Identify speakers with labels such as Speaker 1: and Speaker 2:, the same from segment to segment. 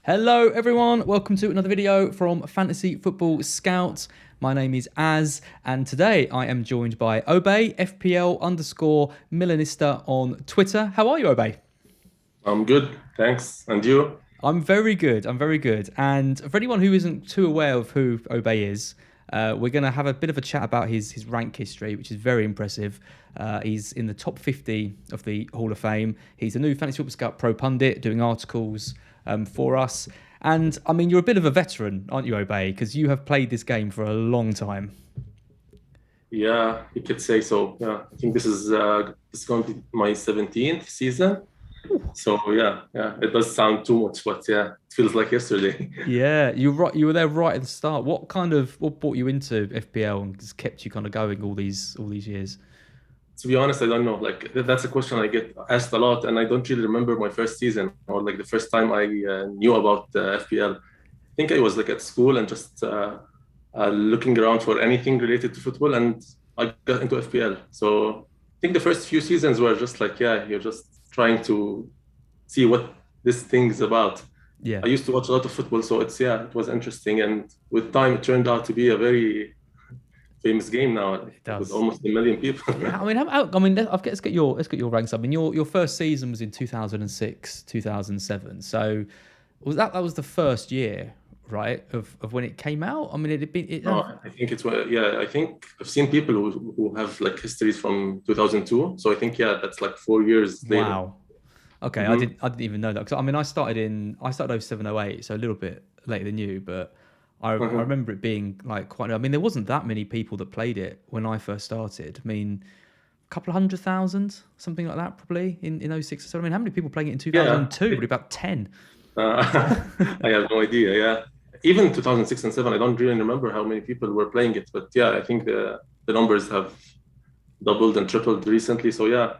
Speaker 1: Hello everyone, welcome to another video from Fantasy Football Scout. My name is Az, and today I am joined by Obay, FPL underscore Milanista on Twitter. How are you, Obay?
Speaker 2: I'm good, thanks. And you?
Speaker 1: I'm very good. I'm very good. And for anyone who isn't too aware of who Obey is, we're going to have a bit of a chat about his rank history, which is very impressive. He's in the top 50 of the Hall of Fame. He's a new Fantasy Football Scout Pro Pundit doing articles for us. And I mean, you're a bit of a veteran, aren't you, Obey? Because you have played this game for a long time.
Speaker 2: Yeah, you could say so. Yeah, I think this is going to be my 17th season. So yeah, it does sound too much, but yeah, it feels like yesterday.
Speaker 1: Yeah, you're right. You were there right at the start. What brought you into FPL and just kept you kind of going all these years?
Speaker 2: To be honest, I don't know. Like that's a question I get asked a lot, and I don't really remember my first season or like the first time I knew about FPL. I think I was like at school and just looking around for anything related to football, and I got into FPL. So I think the first few seasons were just like, yeah, you're just trying to see what this thing's about.
Speaker 1: Yeah,
Speaker 2: I used to watch a lot of football, so it was interesting, and with time, it turned out to be a very famous game now
Speaker 1: it
Speaker 2: with
Speaker 1: does.
Speaker 2: almost a million people.
Speaker 1: Yeah, I mean, I mean, let's get your ranks up. I mean, your first season was in 2006, 2007. So that was the first year, right, of when it came out? I mean, it had been
Speaker 2: I think yeah, I think I've seen people who have like histories from 2002. So I think, yeah, that's like 4 years later.
Speaker 1: wow. Okay, I
Speaker 2: Hmm.
Speaker 1: didn't even know that because I mean, I started 07, 08, so a little bit later than you, but I
Speaker 2: Uh-huh.
Speaker 1: remember it being like quite. I mean, there wasn't that many people that played it when I first started. I mean, a couple of 100,000, something like that, probably in 06 or so. I mean, how many people playing it in
Speaker 2: Yeah,
Speaker 1: 2002? Probably about 10.
Speaker 2: I have no idea. Yeah, even 2006 and 7, I don't really remember how many people were playing it, but yeah, I think the numbers have doubled and tripled recently. So yeah,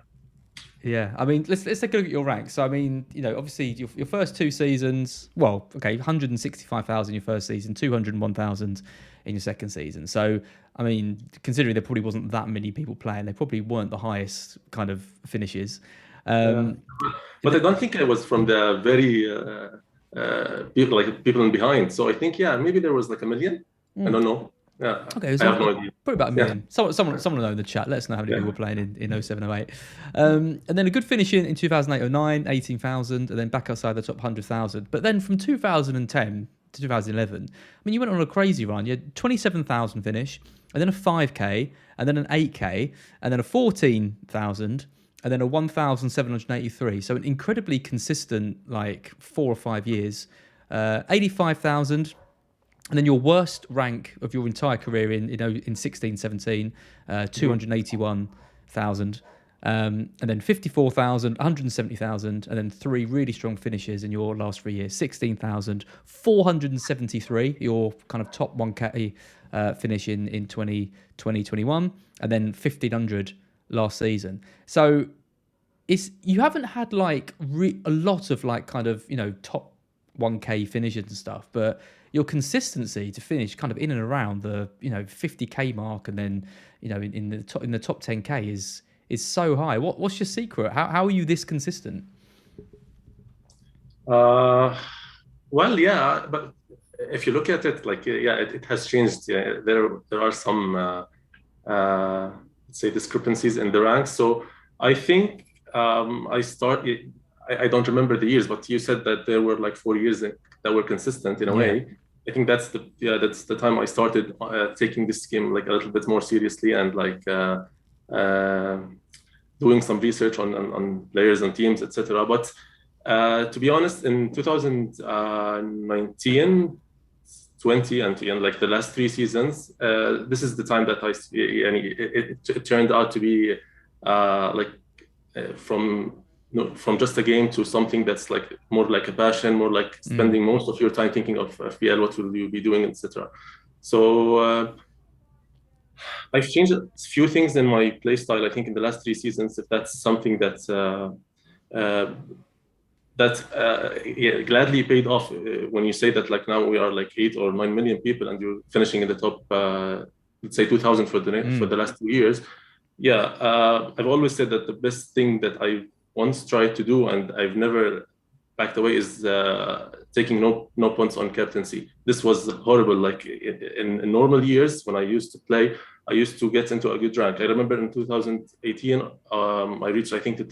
Speaker 1: Yeah, I mean, let's take a look at your ranks. So, I mean, obviously your first two seasons, well, okay, 165,000 your first season, 201,000 in your second season. So, I mean, considering there probably wasn't that many people playing, they probably weren't the highest kind of finishes.
Speaker 2: yeah.
Speaker 1: Um,
Speaker 2: But I
Speaker 1: th-
Speaker 2: don't think I was from the very people in behind. So I think, yeah, maybe there was like a million. I don't know. Yeah,
Speaker 1: Okay,
Speaker 2: I
Speaker 1: so
Speaker 2: have no idea.
Speaker 1: probably about a
Speaker 2: Yeah,
Speaker 1: million. Someone will know in the chat. Let us know how many people were
Speaker 2: yeah.
Speaker 1: playing in 07, 08. And then a good finish in 2008, 09, 18,000, and then back outside the top 100,000. But then from 2010 to 2011, I mean, you went on a crazy run. You had 27,000 finish, and then a 5K, and then an 8K, and then a 14,000, and then a 1,783. So an incredibly consistent, like 4 or 5 years. 85,000. And then your worst rank of your entire career in 16, 17,
Speaker 2: Mhm.
Speaker 1: 281,000, and then 54,000, 170,000, and then three really strong finishes in your last 3 years: 16,000, 473, your kind of top 1K finish in 2021, and then 1,500 last season. So you haven't had like a lot of like kind of top 1K finishes and stuff, but your consistency to finish kind of in and around the 50K mark, and then in the top 10K is so high. What's your secret? How are you this consistent?
Speaker 2: Uh, well, yeah, but if you look at it, like, yeah, it has changed. Yeah, there are some, let's say, discrepancies in the ranks. So I think I started. I don't remember the years, but you said that there were like 4 years that were consistent in a
Speaker 1: Yeah.
Speaker 2: way. I think that's the time I started taking this game like a little bit more seriously and like uh, doing some research on players and teams, etc. But to be honest, in 2019, 20, and like the last three seasons, this is the time that it turned out to be like from no, from just a game to something that's like more like a passion, more like
Speaker 1: Mm.
Speaker 2: spending most of your time thinking of FPL, what will you be doing, etc. So I've changed a few things in my play style. I think in the last three seasons, if that's something uh, yeah, gladly paid off when you say that like now we are like 8 or 9 million people and you're finishing in the top let's say 2000 for
Speaker 1: Mm.
Speaker 2: the last 2 years. Yeah, I've always said that the best thing that I once tried to do and I've never backed away is taking no points on captaincy. This was horrible. Like in normal years when I used to play, I used to get into a good rank. I remember in 2018, I reached I think the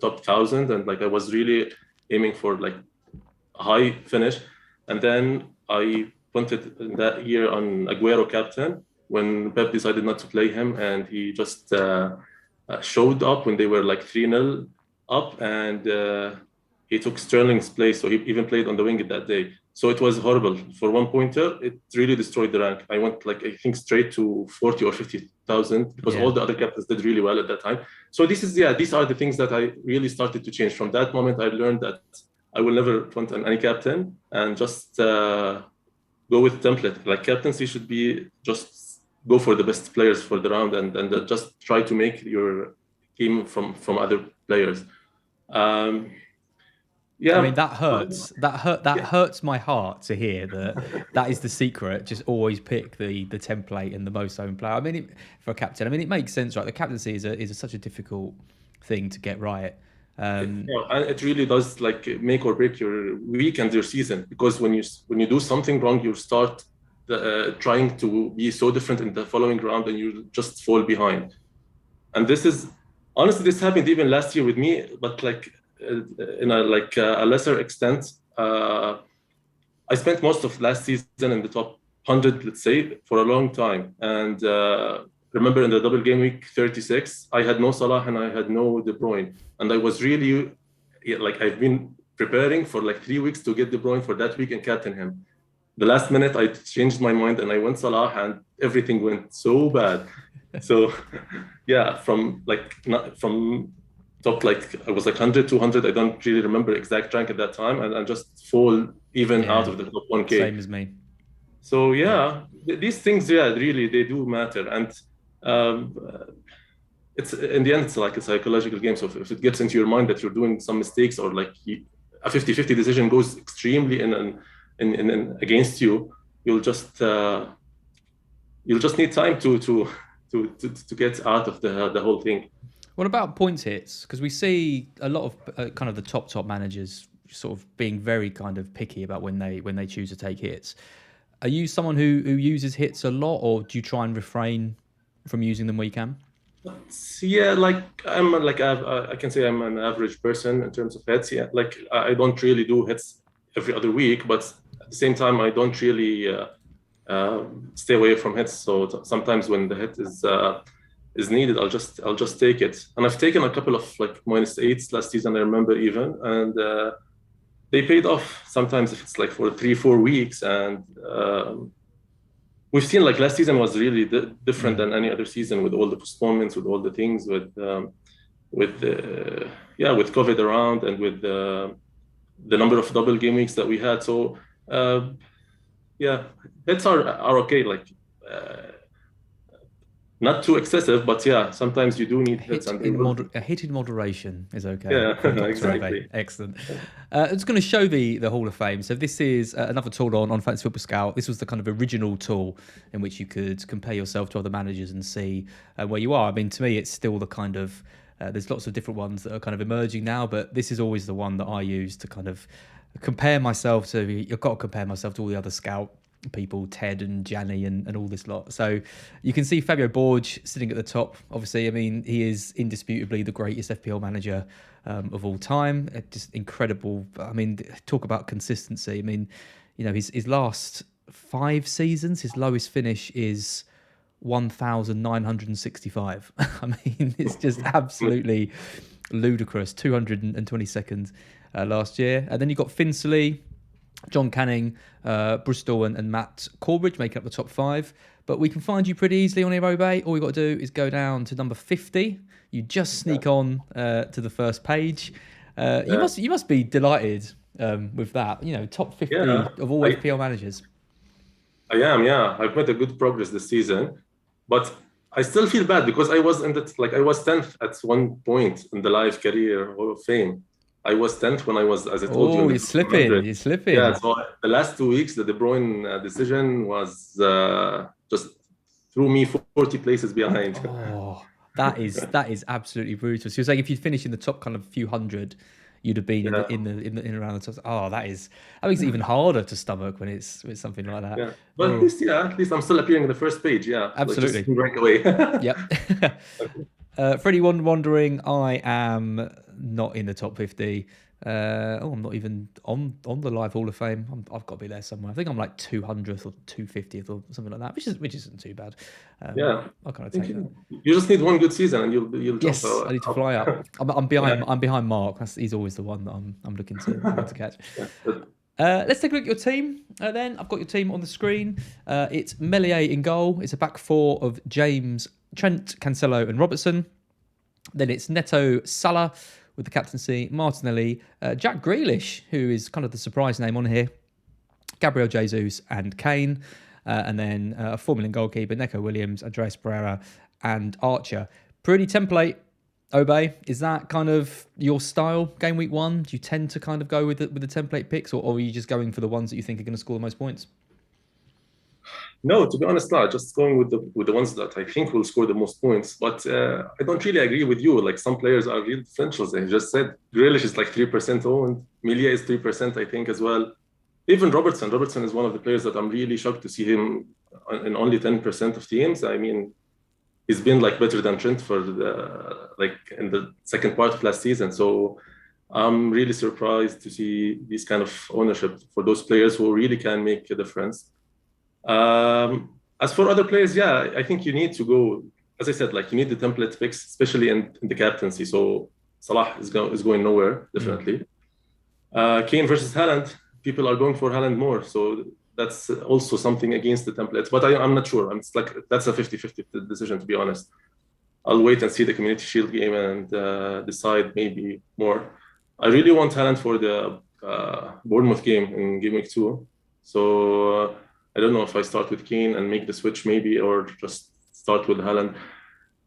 Speaker 2: top 1,000, and like I was really aiming for like a high finish. And then I punted in that year on Aguero captain when Pep decided not to play him, and he just showed up when they were like 3-0 up, and he took Sterling's place, so he even played on the wing that day. So it was horrible. For one pointer, it really destroyed the rank. I went like I think straight to 40 or 50,000 because all the other captains did really well at that time. So these are the things that I really started to change. From that moment, I learned that I will never punt on any captain and just go with template. Like captaincy should be just go for the best players for the round and just try to make your team from other players. Yeah,
Speaker 1: I mean that hurts. That hurts my heart to hear that is the secret. Just always pick the template and the most owned player. I mean, for a captain, I mean it makes sense, right? The captaincy is such a difficult thing to get right.
Speaker 2: and it really does like make or break your week and your season, because when you do something wrong, you start trying to be so different in the following round, and you just fall behind. And this is honestly, this happened even last year with me, but like in a lesser extent. I spent most of last season in the top 100, let's say, for a long time. And remember in the double game week 36, I had no Salah and I had no De Bruyne. And I was really, like, I've been preparing for like 3 weeks to get De Bruyne for that week and captain him. The last minute, I changed my mind and I went Salah, and everything went so bad. So, yeah, from top, like I was like 100, 200. I don't really remember exact rank at that time, and I just fall even out of the top 1K.
Speaker 1: Same as me.
Speaker 2: So these things, really they do matter, and it's in the end it's like a psychological game. So if it gets into your mind that you're doing some mistakes, or like a 50-50 decision goes extremely in against you, you'll just need time to get out of the whole thing.
Speaker 1: What about points hits? Because we see a lot of kind of the top managers sort of being very kind of picky about when they choose to take hits. Are you someone who uses hits a lot, or do you try and refrain from using them where you can?
Speaker 2: Yeah, like I'm like I can say I'm an average person in terms of hits. Yeah, like I don't really do hits every other week, but at the same time I don't really stay away from hits. So sometimes when the hit is needed, I'll just take it. And I've taken a couple of like -8s last season, I remember even, and they paid off. Sometimes if it's like for 3-4 weeks, and we've seen like last season was really different than any other season, with all the postponements, with all the things, with COVID around, and with the number of double game weeks that we had. So hits are okay, like not too excessive, but sometimes you do need hits.
Speaker 1: A hit in moderation is okay.
Speaker 2: Yeah, exactly.
Speaker 1: Excellent. It's going to show the Hall of Fame. So this is another tool on Fantasy Football Scout. This was the kind of original tool in which you could compare yourself to other managers and see where you are. I mean, to me, it's still the kind of there's lots of different ones that are kind of emerging now, but this is always the one that I use to kind of compare myself to. You've got to compare myself to all the other Scout people, Ted and Gianni and all this lot. So you can see Fabio Borge sitting at the top. Obviously, I mean, he is indisputably the greatest FPL manager of all time. Just incredible. I mean, talk about consistency. I mean, you know, his last 5 seasons, his lowest finish is 1,965. I mean, it's just absolutely ludicrous. 222nd last year. And then you've got Finsley, John Canning, Bristol and Matt Corbridge making up the top 5. But we can find you pretty easily on here, Obay. All we've got to do is go down to number 50. You just sneak on to the first page. You must be delighted with that. You know, top 50 of all FPL managers.
Speaker 2: I am, yeah. I've made a good progress this season, but I still feel bad because I was I was 10th at one point in the live career Hall of Fame. I was 10th when I was, as I told you.
Speaker 1: Oh, you're slipping.
Speaker 2: Yeah, so the last 2 weeks, the De Bruyne decision was just threw me 40 places behind.
Speaker 1: Oh, that is absolutely brutal. So you're saying if you finish in the top kind of few hundred, you'd have been
Speaker 2: Yeah.
Speaker 1: in around the top. Oh, that makes it even harder to stomach when it's something like that.
Speaker 2: Yeah. But
Speaker 1: Oh,
Speaker 2: at least I'm still appearing in the first page. Yeah. Like just
Speaker 1: absolutely.
Speaker 2: break away.
Speaker 1: Yep. For anyone wondering, I am not in the top 50. I'm not even on the live Hall of Fame. I've got to be there somewhere. I think I'm like 200th or 250th or something like that, which isn't too bad.
Speaker 2: Yeah.
Speaker 1: I'll kind
Speaker 2: I
Speaker 1: of
Speaker 2: think
Speaker 1: take that.
Speaker 2: you just need one good season and you'll jump
Speaker 1: Yes, I need to
Speaker 2: up.
Speaker 1: fly up. I'm
Speaker 2: Yeah.
Speaker 1: behind. I'm behind Mark. He's always the one that I'm looking to catch.
Speaker 2: Yeah. But
Speaker 1: Let's take a look at your team. Then I've got your team on the screen. It's Melier in goal. It's a back four of James, Trent, Cancelo, and Robertson. Then it's Neto, Salah with the captaincy, Martinelli, Jack Grealish, who is kind of the surprise name on here, Gabriel Jesus, and Kane. And then a 4 million goalkeeper, Neco Williams, Andreas Pereira, and Archer. Pretty template. Obay, is that kind of your style game week 1? Do you tend to kind of go with the template picks, or are you just going for the ones that you think are going to score the most points?
Speaker 2: no, to be honest, not just going with the ones that I think will score the most points. But I don't really agree with you. Like some players are real differentials. I just said Grealish is like 3% owned. Melia is 3%, I think, as well. Even Robertson. Robertson is one of the players that I'm really shocked to see him in only 10% of teams. I mean, he's been like better than Trent for like in the second part of last season. So I'm really surprised to see this kind of ownership for those players who really can make a difference. As for other players, yeah, I think you need to go, as I said, like you need the template picks, especially in the captaincy. So Salah is going nowhere, definitely. Kane versus Haaland, people are going for Haaland more. So that's also something against the templates. But I'm not sure. It's like that's a 50-50 decision, to be honest. I'll wait and see the Community Shield game and decide maybe more. I really want Haaland for the Bournemouth game in game week 2. So I don't know if I start with Kane and make the switch maybe, or just start with Haaland.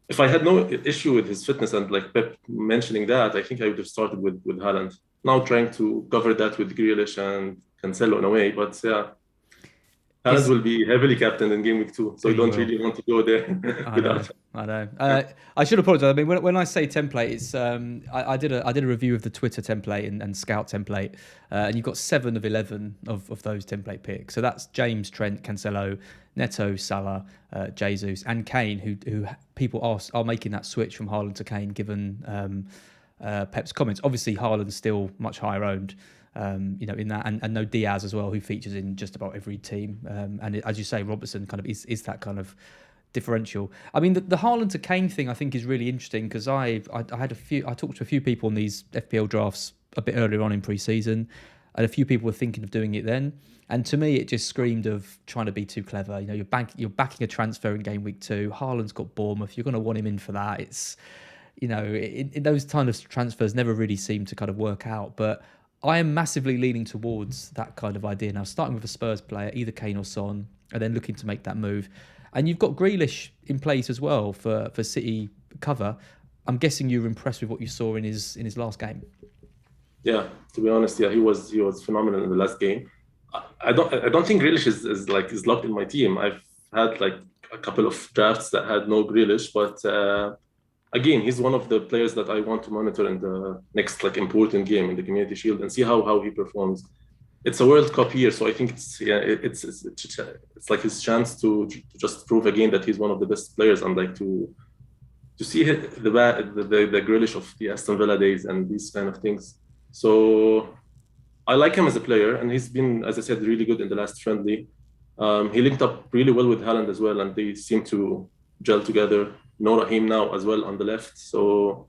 Speaker 2: If I had no issue with his fitness and like Pep mentioning that, I think I would have started with Haaland. Now trying to cover that with Grealish and Cancelo in a way, but yeah, Haaland
Speaker 1: Is
Speaker 2: will be heavily captained in game week 2, so I
Speaker 1: He
Speaker 2: don't
Speaker 1: will.
Speaker 2: really want to go there
Speaker 1: I know.
Speaker 2: without.
Speaker 1: I know. I should apologise. I mean, when I say template, it's I did a review of the Twitter template and Scout template, and you've got 7 of 11 of those template picks. So that's James, Trent, Cancelo, Neto, Salah, Jesus, and Kane, who people are making that switch from Haaland to Kane, given Pep's comments. Obviously, Haaland's still much higher owned. In that, and no Diaz as well, who features in just about every team. As you say, Robertson kind of is that kind of differential. I mean, the Haaland to Kane thing I think is really interesting because I talked to a few people on these FPL drafts a bit earlier on in pre-season, and a few people were thinking of doing it then. And to me, it just screamed of trying to be too clever. You're backing a transfer in game week 2. Haaland's got Bournemouth. You're going to want him in for that. It's in those kind of transfers never really seem to kind of work out, but I am massively leaning towards that kind of idea now, starting with a Spurs player, either Kane or Son, and then looking to make that move. And you've got Grealish in place as well for City cover. I'm guessing you were impressed with what you saw in his last game.
Speaker 2: Yeah, to be honest, yeah, he was phenomenal in the last game. I don't think Grealish is locked in my team. I've had like a couple of drafts that had no Grealish, but again, he's one of the players that I want to monitor in the next like important game in the Community Shield and see how he performs. It's a World Cup year, so I think it's like his chance to just prove again that he's one of the best players and like to see the Grealish of the Aston Villa days and these kind of things. So I like him as a player, and he's been, as I said, really good in the last friendly. He linked up really well with Haaland as well, and they seem to gel together. No Raheem now as well on the left, so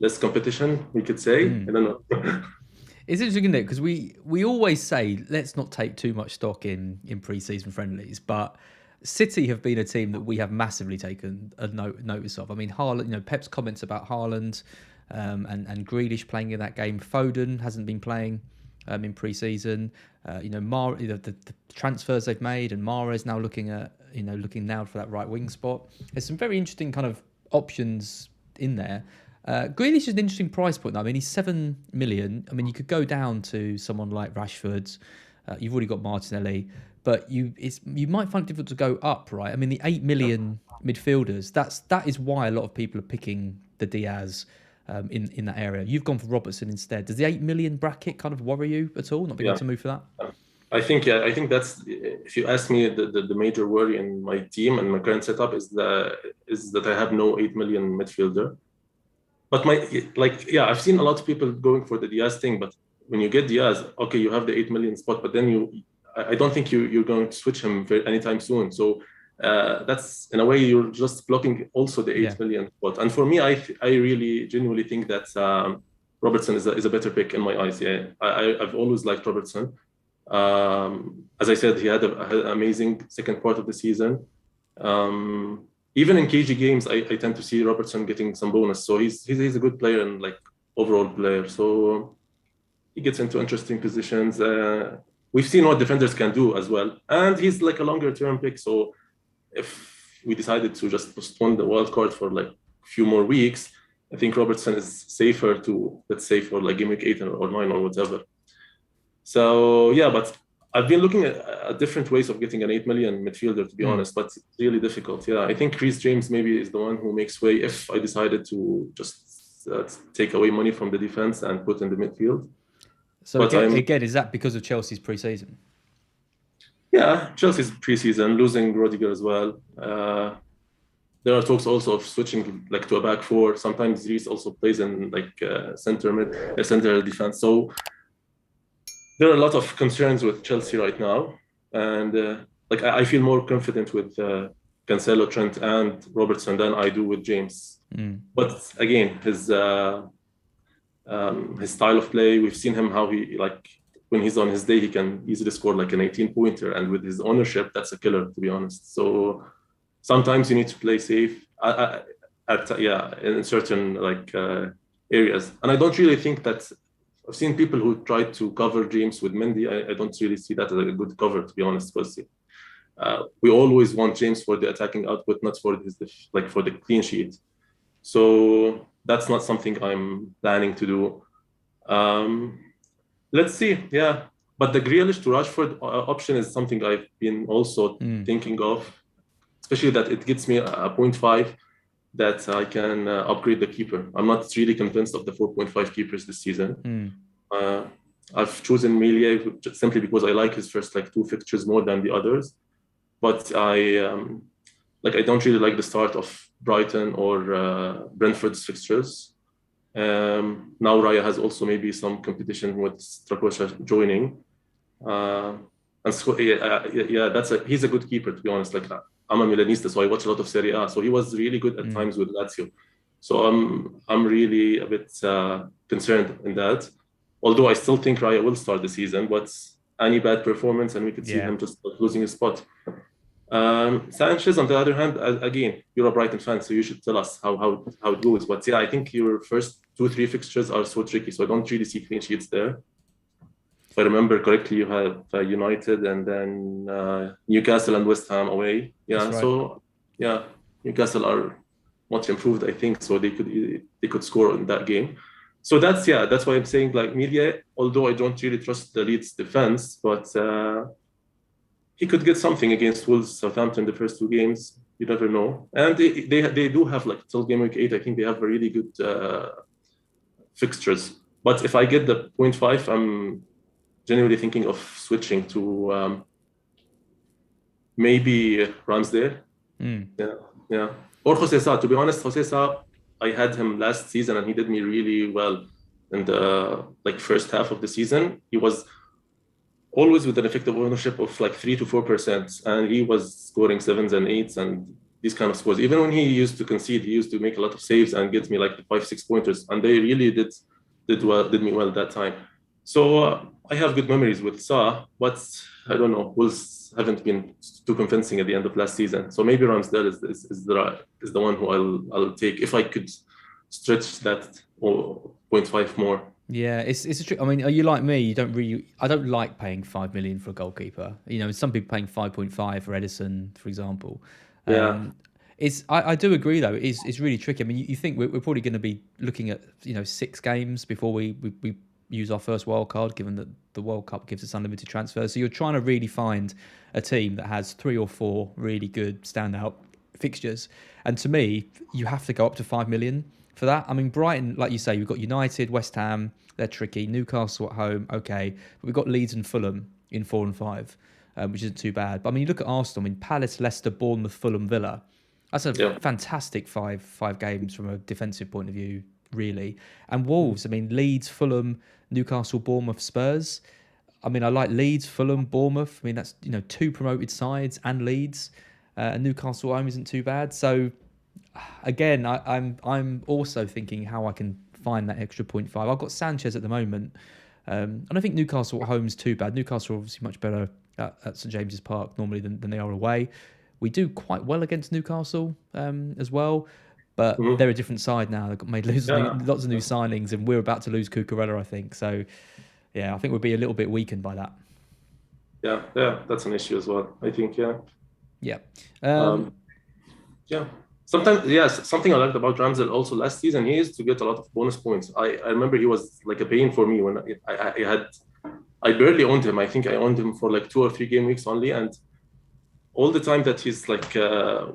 Speaker 2: less competition, we could say. I don't know.
Speaker 1: It's interesting, isn't it? Because we always say let's not take too much stock in pre-season friendlies, but City have been a team that we have massively taken a notice of. I mean, Haaland, Pep's comments about Haaland and Grealish playing in that game. Foden hasn't been playing in pre-season. The transfers they've made, and Mahrez now looking now for that right wing spot. There's some very interesting kind of options in there. Grealish is an interesting price point, though. I mean, he's 7 million. I mean, you could go down to someone like Rashford. You've already got Martinelli, but you might find it difficult to go up, right? I mean, the 8 million midfielders. That is why a lot of people are picking the Diaz, the Salah, the Mahrez, the Grealish. Because they're in that area. You've gone for Robertson instead. Does the 8 million bracket kind of worry you at all? Not being able
Speaker 2: Yeah.
Speaker 1: to move for that?
Speaker 2: I think that's, if you ask me, the major worry in my team and my current setup is that I have no 8 million midfielder. But I've seen a lot of people going for the Diaz thing, but when you get Diaz, okay, you have the 8 million spot, but then I don't think you're going to switch him anytime soon. So that's, in a way, you're just blocking also the 8 million spot. And for me, I really genuinely think that Robertson is a better pick in my eyes. Yeah, I've always liked Robertson. As I said, he had an amazing second part of the season. Even in KG games, I tend to see Robertson getting some bonus. So he's a good player and like overall player. So he gets into interesting positions. We've seen what defenders can do as well, and he's like a longer term pick. So if we decided to just postpone the wild card for like a few more weeks, I think Robertson is safer to, let's say, for like game week 8 or 9 or whatever. So yeah, but I've been looking at different ways of getting an 8 million midfielder, to be honest, but it's really difficult. Yeah, I think Reece James maybe is the one who makes way if I decided to just take away money from the defense and put in the midfield.
Speaker 1: So again, is that because of Chelsea's pre-season?
Speaker 2: Yeah, Chelsea's pre-season, losing Rodiger as well. There are talks also of switching like to a back four. Sometimes Reece also plays in like center defense. So there are a lot of concerns with Chelsea right now, and I feel more confident with Cancelo, Trent, and Robertson than I do with James. But again, his style of play, we've seen him how he, like, when he's on his day, he can easily score like an 18-pointer, and with his ownership, that's a killer, to be honest. So sometimes you need to play safe in certain areas, and I don't really think that. I've seen people who tried to cover James with Mendy. I don't really see that as a good cover, to be honest, because we always want James for the attacking output, not for for the clean sheet. So that's not something I'm planning to do. Let's see, yeah. But the Grealish to Rashford option is something I've been also thinking of, especially that it gets me a 0.5 that I can upgrade the keeper. I'm not really convinced of the 4.5 keepers this season. I've chosen Melia simply because I like his first 2 fixtures more than the others. But I don't really like the start of Brighton or Brentford's fixtures. Now Raya has also maybe some competition with Strakosha joining. And so, he's a good keeper, to be honest. I'm a Milanista, so I watch a lot of Serie A. So he was really good at times with Lazio. So I'm really a bit concerned in that. Although I still think Raya will start the season, but any bad performance and we could see him just losing his spot. Sanchez, on the other hand, again, you're a Brighton fan, so you should tell us how it goes. But yeah, I think your first 2-3 fixtures are so tricky, so I don't really see clean sheets there. If I remember correctly, you have United and then Newcastle and West Ham away. Yeah, right. So yeah, Newcastle are much improved, I think, so they could score in that game. So that's why I'm saying Melia, although I don't really trust the Leeds defense, but he could get something against Wolves, Southampton the first 2 games. You never know. And they do have till game week 8, I think they have a really good fixtures. But if I get the 0.5, I'm genuinely thinking of switching to maybe Ramsdale. Yeah. Or Jose Sa. To be honest, Jose Sa, I had him last season and he did me really well in the first half of the season. He was always with an effective ownership of 3 to 4%, and he was scoring 7s and 8s and these kind of scores. Even when he used to concede, he used to make a lot of saves and get me the 5-6 pointers, and they really did me well that time. So I have good memories with Sa, but I don't know, Wolves haven't been too convincing at the end of last season. So maybe Ramsdale is the one who I'll take if I could stretch that 0.5 more.
Speaker 1: Yeah, it's a trick. I mean, are you like me? I don't like paying 5 million for a goalkeeper. Some people paying 5.5 for Edison, for example.
Speaker 2: Yeah.
Speaker 1: I do agree though. It's really tricky. I mean, you think we're probably going to be looking at 6 games before we use our first wild card, given that the World Cup gives us unlimited transfers. So you're trying to really find a team that has 3 or 4 really good standout fixtures. And to me, you have to go up to 5 million. for that. I mean, Brighton, like you say, we've got United, West Ham, they're tricky. Newcastle at home, okay. But we've got Leeds and Fulham in 4 and 5, which isn't too bad. But I mean, you look at Arsenal, I mean, Palace, Leicester, Bournemouth, Fulham, Villa. That's a
Speaker 2: Yeah.
Speaker 1: fantastic five games from a defensive point of view, really. And Wolves, I mean, Leeds, Fulham, Newcastle, Bournemouth, Spurs. I mean, I like Leeds, Fulham, Bournemouth. I mean, that's 2 promoted sides and Leeds. And Newcastle at home isn't too bad. So again, I'm also thinking how I can find that extra 0.5. I've got Sanchez at the moment. I don't think Newcastle at home is too bad. Newcastle are obviously much better at St James's Park normally than they are away. We do quite well against Newcastle as well, but
Speaker 2: Mhm.
Speaker 1: they're a different side now. They've made lots of new signings, and we're about to lose Cucurella, I think. So, yeah, I think we'll be a little bit weakened by that.
Speaker 2: Yeah, that's an issue as well. I think, yeah.
Speaker 1: Yeah.
Speaker 2: Yeah. Sometimes, yes, something I liked about Ramsdale also last season, he used to get a lot of bonus points. I remember he was like a pain for me when I barely owned him. I think I owned him for like 2 or 3 game weeks only, and all the time that he's like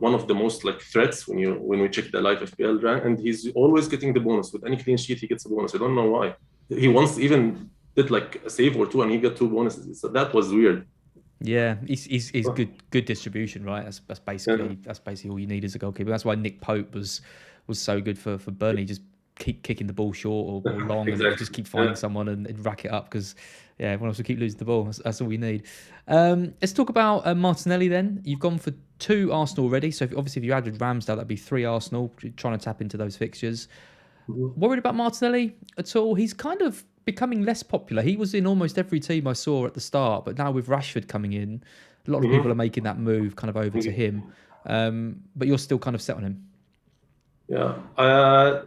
Speaker 2: one of the most like threats when we check the live FPL rank, and he's always getting the bonus. With any clean sheet, he gets a bonus. I don't know why. He once even did like a save or 2, and he got 2 bonuses. So that was weird.
Speaker 1: Yeah, he's good distribution, right? That's basically all you need as a goalkeeper. That's why Nick Pope was so good for Burnley. Just keep kicking the ball short or long,
Speaker 2: Exactly.
Speaker 1: and just keep finding someone and rack it up because everyone else will keep losing the ball. That's all we need. Let's talk about Martinelli then. You've gone for 2 Arsenal already, so obviously if you added Ramsdale, that'd be 3 Arsenal. Trying to tap into those fixtures. Worried about Martinelli at all? He's kind of becoming less popular. He was in almost every team I saw at the start, but now with Rashford coming in, a lot of people are making that move kind of over to him. But you're still kind of set on him.
Speaker 2: Yeah.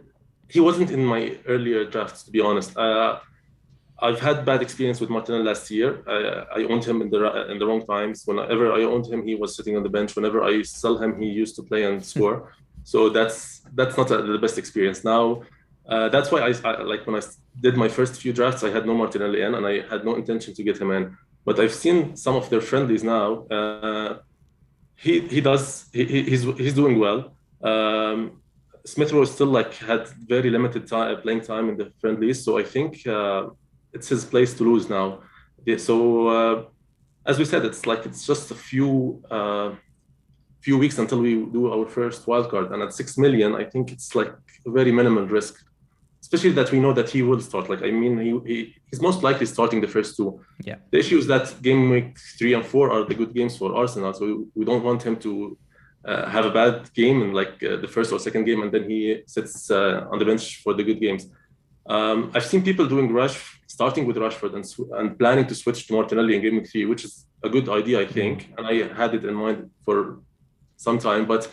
Speaker 2: He wasn't in my earlier drafts, to be honest. I've had bad experience with Martinelli last year. I owned him in the wrong times. Whenever I owned him, he was sitting on the bench. Whenever I sell him, he used to play and score. So that's not the best experience. Now, that's why I like when I did my first few drafts, I had no Martinelli in, and I had no intention to get him in. But I've seen some of their friendlies now. He's doing well. Smith Rowe still like had very limited playing time in the friendlies, so I think it's his place to lose now. Yeah, so as we said, it's just a few weeks until we do our first wildcard, and at 6 million, I think it's like a very minimal risk, especially that we know that he will start. Like, I mean, he's most likely starting the first 2.
Speaker 1: Yeah.
Speaker 2: The issue is that game week 3 and 4 are the good games for Arsenal, so we don't want him to have a bad game in like the first or second game, and then he sits on the bench for the good games. I've seen people doing starting with Rashford and planning to switch to Martinelli in game week 3, which is a good idea, I think, and I had it in mind for some time, but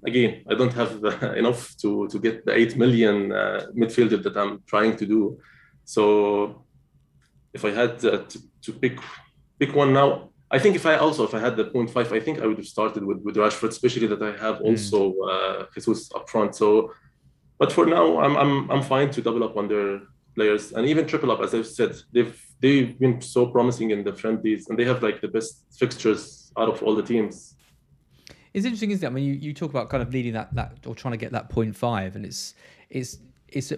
Speaker 2: again, I don't have enough to get the 8 million midfielder that I'm trying to do. So if I had to pick one now, I think if I had the 0.5, I think I would have started with Rashford, especially that I have also Jesus up front. So, but for now, I'm fine to double up on their players and even triple up. As I've said, they've been so promising in the friendlies, and they have like the best fixtures out of all the teams.
Speaker 1: It's interesting, isn't it? I mean, you talk about kind of needing that or trying to get that 0.5, and it's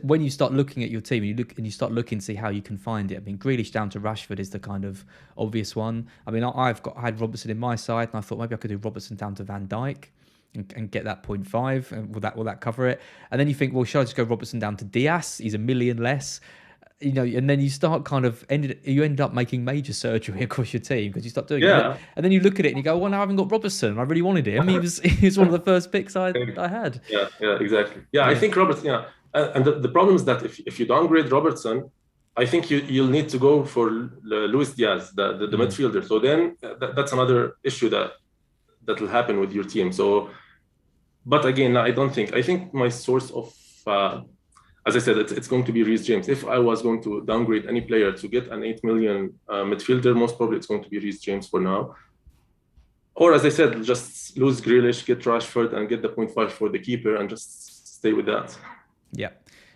Speaker 1: when you start looking at your team and you start looking to see how you can find it. I mean, Grealish down to Rashford is the kind of obvious one. I mean, I had Robertson in my side, and I thought maybe I could do Robertson down to Van Dijk and get that 0.5, and will that cover it? And then you think, well, should I just go Robertson down to Diaz? He's $1 million less. And then you start you end up making major surgery across your team because you start doing it. And then you look at it and you go, well, now I haven't got Robertson. I really wanted him. He was one of the first picks I had.
Speaker 2: Yeah, exactly. Yeah, I think Robertson, and the problem is that if you downgrade Robertson, I think you'll need to go for Luis Diaz, the midfielder. So then that's another issue that will happen with your team. So, but again, I think my source of as I said, it's going to be Reece James. If I was going to downgrade any player to get an 8 million midfielder, most probably it's going to be Reece James for now. Or as I said, just lose Grealish, get Rashford, and get the 0.5 for the keeper, and just stay with that.
Speaker 1: Yeah.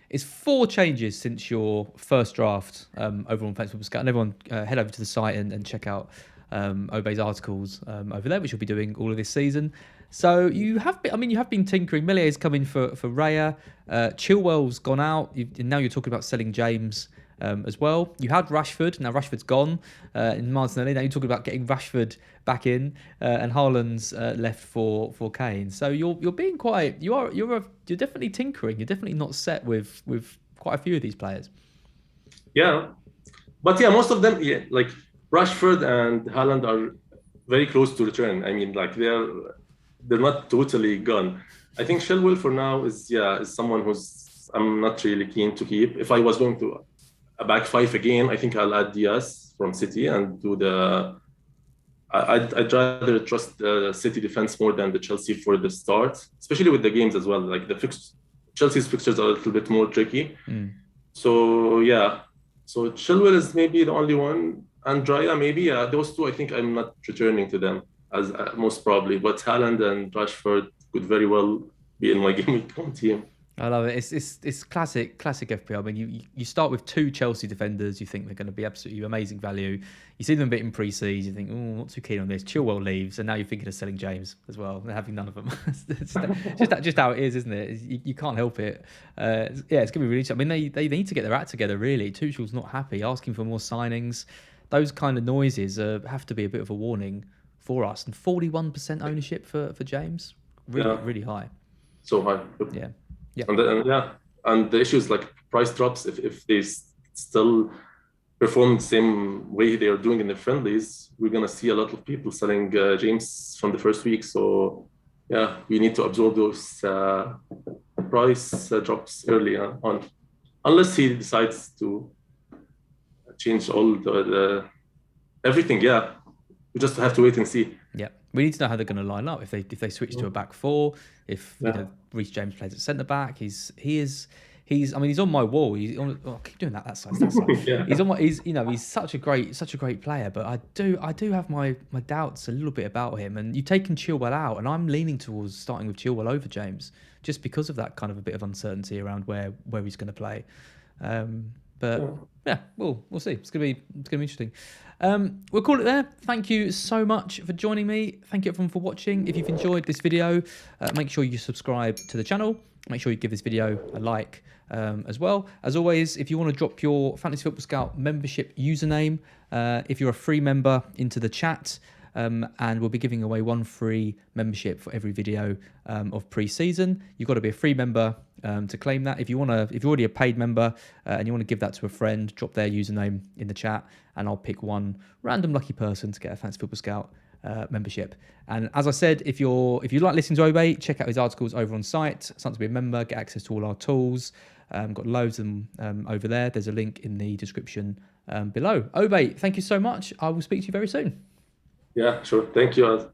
Speaker 1: It's 4 changes since your first draft over on Facebook Scout. And everyone head over to the site and check out Obay's articles over there, which we'll be doing all of this season. So you have been, I mean, you have been tinkering. Millier's come in for Raya. Chilwell's gone out. Now you're talking about selling James as well. You had Rashford. Now Rashford's gone in Martinelli. Now you're talking about getting Rashford back in, and Haaland's left for Kane. So you're being quite. You're definitely tinkering. You're definitely not set with quite a few of these players.
Speaker 2: Yeah, but yeah, most of them, yeah, like Rashford and Haaland are very close to return. I mean, like they're not totally gone. I think Chilwell for now is someone who's I'm not really keen to keep. If I was going to a back five again, I think I'll add Diaz from City and do the. I'd rather trust the City defense more than the Chelsea for the start, especially with the games as well. Like Chelsea's fixtures are a little bit more tricky. So yeah, so Chilwell is maybe the only one. Andrea, maybe. Yeah, those two, I think I'm not returning to them as most probably. But Haaland and Rashford could very well be in my game week one team.
Speaker 1: I love it. It's classic FPL. I mean, you start with two Chelsea defenders. You think they're going to be absolutely amazing value. You see them a bit in pre-season. You think, oh, not too keen on this. Chilwell leaves, and now you're thinking of selling James as well. They're having none of them. it's just how it is, isn't it? You can't help it. Yeah, it's going to be really. I mean, they need to get their act together. Really, Tuchel's not happy, asking for more signings. Those kind of noises have to be a bit of a warning for us. And 41% ownership for James, really high.
Speaker 2: So high.
Speaker 1: Yeah. Yeah.
Speaker 2: And the issue is like price drops. If they still perform the same way they are doing in the friendlies, we're gonna see a lot of people selling James from the first week. So yeah, we need to absorb those price drops early on, unless he decides to change all the everything. Yeah, we just have to wait and see.
Speaker 1: Yeah, we need to know how they're going to line up. If they switch to a back four, if Reece James plays at centre back, he's I mean, he's on my wall. He's on, I keep doing that side. Yeah. He's such a great player, but I do have my doubts a little bit about him. And you've taken Chilwell out, and I'm leaning towards starting with Chilwell over James, just because of that kind of a bit of uncertainty around where he's going to play. But yeah, we'll see. It's gonna be interesting. We'll call it there. Thank you so much for joining me. Thank you everyone for watching. If you've enjoyed this video, make sure you subscribe to the channel. Make sure you give this video a like as well. As always, if you want to drop your Fantasy Football Scout membership username, if you're a free member, into the chat. And we'll be giving away one free membership for every video of pre-season. You've got to be a free member to claim that. If you're already a paid member and you want to give that to a friend, drop their username in the chat, and I'll pick one random lucky person to get a Fantasy Football Scout membership. And as I said, if you like listening to Obay, check out his articles over on site. Something to be a member, get access to all our tools. Got loads of them over there. There's a link in the description below. Obay, thank you so much. I will speak to you very soon.
Speaker 2: Yeah, sure. Thank you.